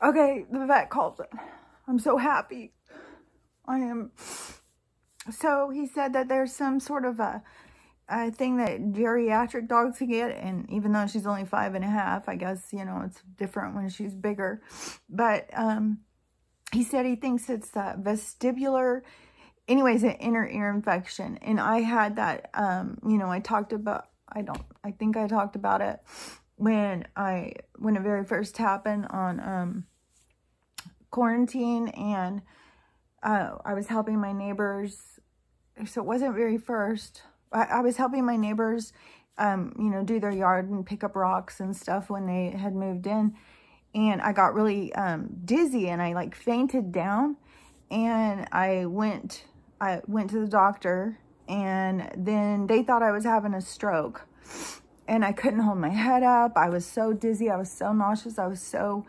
Okay, the vet called it. I'm so happy. I am. So he said that there's some sort of a thing that geriatric dogs can get, and even though she's only 5.5, I guess, you know, it's different when she's bigger. But he said he thinks it's vestibular, anyways, an inner ear infection. And I had that, you know, I talked about, I think I talked about it when it very first happened on quarantine, and I was helping my neighbors. So it wasn't very first. I was helping my neighbors, you know, do their yard and pick up rocks and stuff when they had moved in. And I got really dizzy, and I like fainted down, and I went to the doctor, and then they thought I was having a stroke, and I couldn't hold my head up. I was so dizzy. I was so nauseous. I was so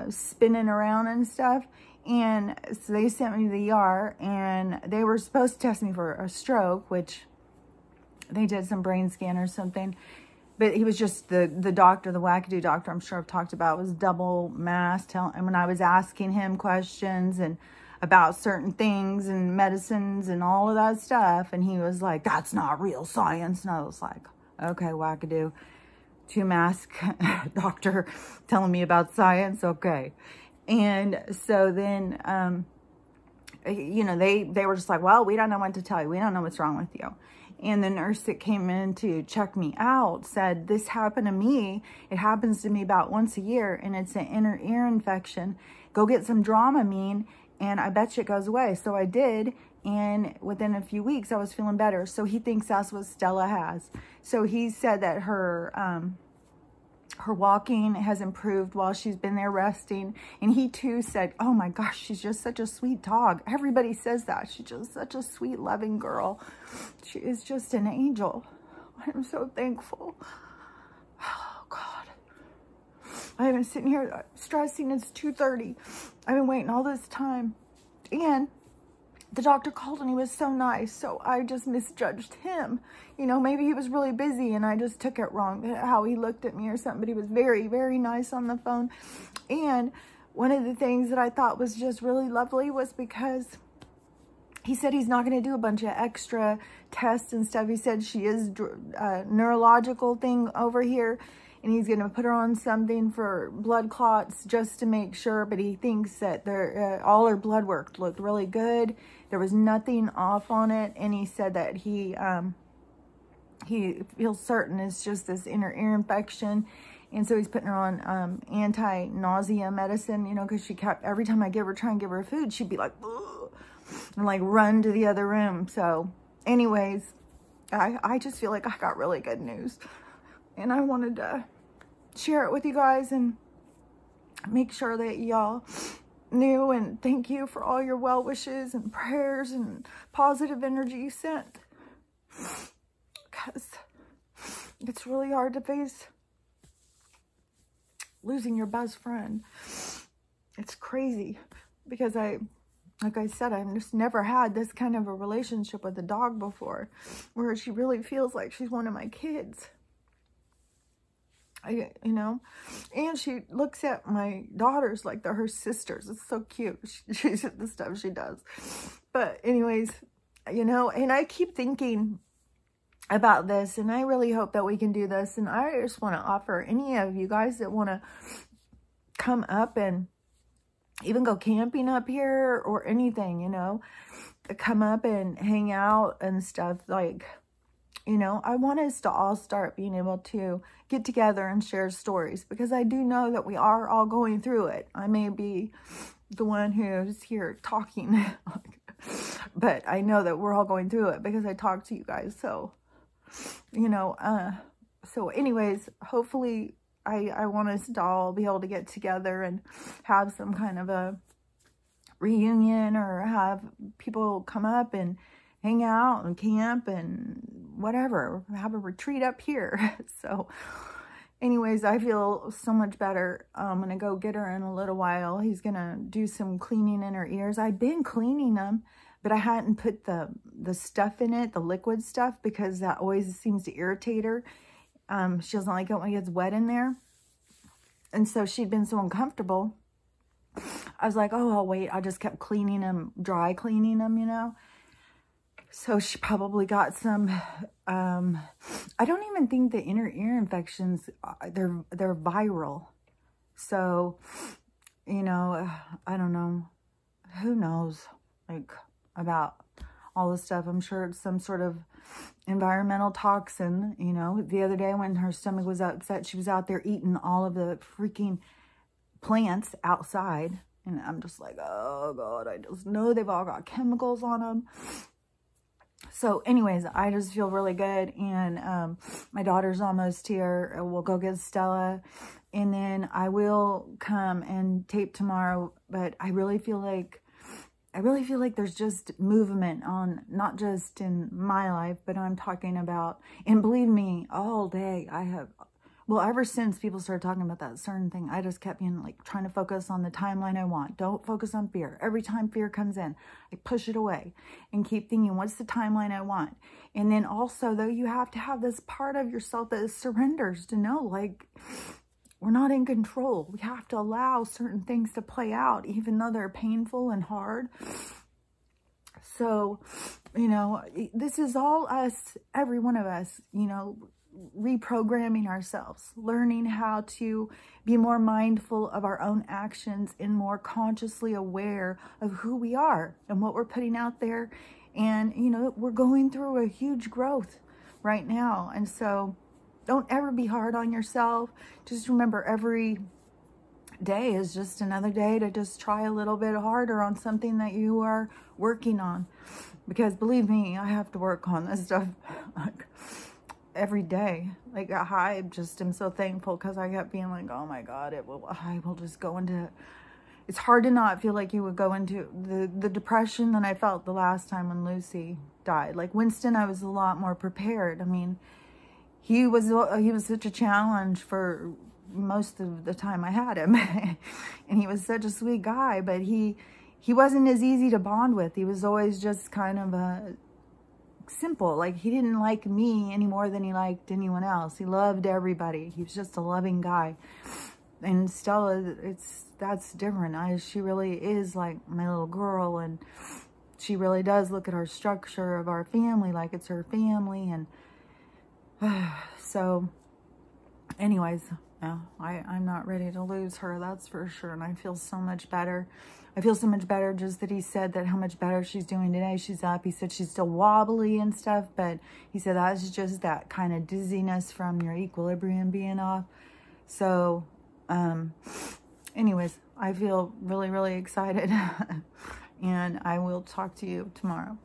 spinning around and stuff. And so they sent me to the ER, and they were supposed to test me for a stroke, which they did some brain scan or something. But he was just the doctor, the wackadoo doctor I'm sure I've talked about, was double masked. And when I was asking him questions and about certain things and medicines and all of that stuff, and he was like, that's not real science. And I was like, okay, wackadoo, 2-mask doctor telling me about science, okay. And so then, you know, they were just like, well, we don't know what to tell you. We don't know what's wrong with you. And the nurse that came in to check me out said, this happened to me. It happens to me about once a year, and it's an inner ear infection. Go get some Dramamine, and I bet you it goes away. So I did, and within a few weeks, I was feeling better. So he thinks that's what Stella has. So he said that her walking has improved while she's been there resting. And he too said, oh my gosh, she's just such a sweet dog. Everybody says that. She's just such a sweet, loving girl. She is just an angel. I'm so thankful. Oh God. I've been sitting here stressing. It's 2:30. I've been waiting all this time. And the doctor called, and he was so nice. So I just misjudged him. You know, maybe he was really busy and I just took it wrong, how he looked at me or something. But he was very, very nice on the phone. And one of the things that I thought was just really lovely was because he said he's not going to do a bunch of extra tests and stuff. He said she is a neurological thing over here, and he's going to put her on something for blood clots just to make sure. But he thinks that all her blood work looked really good. There was nothing off on it. And he said that he feels certain it's just this inner ear infection. And so he's putting her on anti-nausea medicine, you know, because she kept, every time I try and give her food, she'd be like, ugh, and like run to the other room. So anyways, I just feel like I got really good news. And I wanted to share it with you guys and make sure that y'all knew, and thank you for all your well wishes and prayers and positive energy you sent. Because it's really hard to face losing your best friend. It's crazy because like I said, I've just never had this kind of a relationship with a dog before, where she really feels like she's one of my kids. You know, and she looks at my daughters like they're her sisters. It's so cute. She's the stuff she does. But anyways, you know, and I keep thinking about this, and I really hope that we can do this. And I just want to offer any of you guys that want to come up and even go camping up here or anything, you know, come up and hang out and stuff. Like, you know, I want us to all start being able to get together and share stories, because I do know that we are all going through it. I may be the one who's here talking, but I know that we're all going through it because I talk to you guys. So, you know, so anyways, hopefully I want us to all be able to get together and have some kind of a reunion, or have people come up and hang out and camp and whatever, have a retreat up here. So anyways, I feel so much better. I'm going to go get her in a little while. He's going to do some cleaning in her ears. I've been cleaning them, but I hadn't put the stuff in it, the liquid stuff, because that always seems to irritate her. She doesn't like it when it gets wet in there. And so she'd been so uncomfortable. I was like, oh, I'll wait. I just kept cleaning them, dry cleaning them, you know. So she probably got some, I don't even think the inner ear infections, they're viral. So, you know, I don't know. Who knows, like, about all this stuff. I'm sure it's some sort of environmental toxin, you know. The other day when her stomach was upset, she was out there eating all of the freaking plants outside. And I'm just like, oh, God, I just know they've all got chemicals on them. So anyways, I just feel really good. And my daughter's almost here. We'll go get Stella. And then I will come and tape tomorrow. But I really feel like there's just movement on, not just in my life, but I'm talking about, and believe me, all day I have, well, ever since people started talking about that certain thing, I just kept being like trying to focus on the timeline I want. Don't focus on fear. Every time fear comes in, I push it away and keep thinking, what's the timeline I want? And then also, though, you have to have this part of yourself that surrenders to know, like, we're not in control. We have to allow certain things to play out, even though they're painful and hard. So, you know, this is all us, every one of us, you know, reprogramming ourselves, learning how to be more mindful of our own actions and more consciously aware of who we are and what we're putting out there. And, you know, we're going through a huge growth right now. And so don't ever be hard on yourself. Just remember, every day is just another day to just try a little bit harder on something that you are working on. Because believe me, I have to work on this stuff like every day. Like, I just am so thankful, because I kept being like, oh my God, I will just go into, it's hard to not feel like you would go into the depression that I felt the last time when Lucy died. Like Winston, I was a lot more prepared. I mean, he was such a challenge for most of the time I had him. And he was such a sweet guy, but he wasn't as easy to bond with. He was always just kind of simple. Like, he didn't like me any more than he liked anyone else. He loved everybody. He was just a loving guy. And Stella, that's different. She really is like my little girl, and she really does look at our structure of our family like it's her family. And so anyways, no, I'm not ready to lose her, that's for sure. And I feel so much better. I feel so much better just that he said that how much better she's doing today. She's up. He said she's still wobbly and stuff, but he said that's just that kind of dizziness from your equilibrium being off. So anyways, I feel really, really excited. And I will talk to you tomorrow.